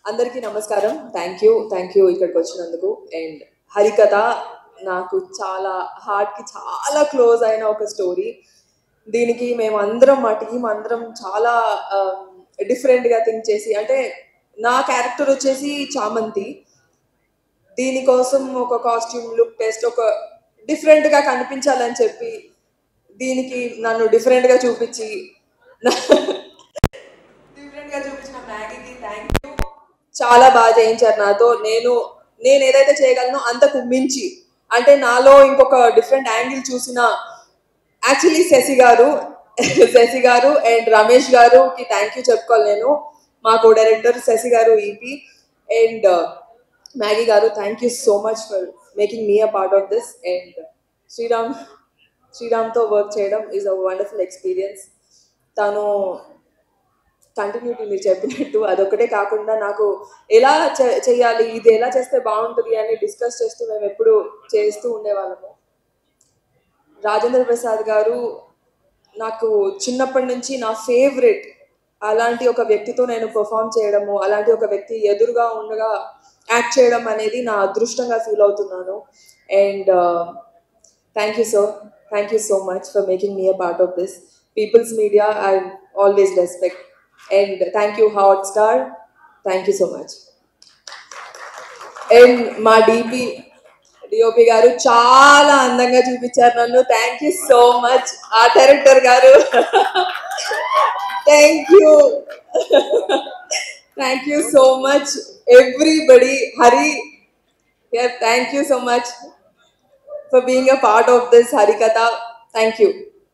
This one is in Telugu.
అందరికీ నమస్కారం. థ్యాంక్ యూ ఇక్కడికి వచ్చినందుకు. అండ్ హరికథ నాకు చాలా హార్ట్కి చాలా క్లోజ్ అయిన ఒక స్టోరీ. దీనికి మేమందరం మా టీం అందరం చాలా డిఫరెంట్గా థింక్ చేసి, అంటే నా క్యారెక్టర్ వచ్చేసి చామంతి. దీనికోసం ఒక కాస్ట్యూమ్ లుక్ టెస్ట్, ఒక డిఫరెంట్గా కనిపించాలని చెప్పి దీనికి నన్ను డిఫరెంట్గా చూపించి డిఫరెంట్గా చూపించిన మ్యాగీకి థ్యాంక్ యూ. చాలా బాగా చేయించారు నాతో. నేను ఏదైతే చేయగలనో అంతకు మించి, అంటే నాలో ఇంకొక డిఫరెంట్ యాంగిల్ చూసిన యాక్చువల్లీ శశి గారు అండ్ రమేష్ గారుకి థ్యాంక్ యూ చెప్పుకోవాలి నేను. మా కో డైరెక్టర్ శశి గారు, ఈపీ అండ్ మ్యాగీ గారు, thank you so much for making me a part of this. And శ్రీరామ్తో వర్క్ చేయడం ఈజ్ అ వండర్ఫుల్ ఎక్స్పీరియన్స్. తను కంటిన్యూటీ మీరు చెప్పినట్టు అదొకటే కాకుండా నాకు ఎలా చేయాలి, ఇది ఎలా చేస్తే బాగుంటుంది అని డిస్కస్ చేస్తూ మేము ఎప్పుడు చేస్తూ ఉండేవాళ్ళము. రాజేంద్ర ప్రసాద్ గారు నాకు చిన్నప్పటి నుంచి నా ఫేవరెట్. అలాంటి ఒక వ్యక్తితో నేను పర్ఫామ్ చేయడము, అలాంటి ఒక వ్యక్తి ఎదురుగా ఉండగా యాక్ట్ చేయడం అనేది నా అదృష్టంగా ఫీల్ అవుతున్నాను. And thank you so much for making me a part of this. People's media I always respect. And thank you Hotstar, thank you so much. And మా డిఓపి గారు చాలా అందంగా చూపించారు నన్ను. Thank you so much. ఆ డైరెక్టర్ గారు thank you so much. Everybody, Hari, thank you so much for being a part of this Harikatha. Thank you.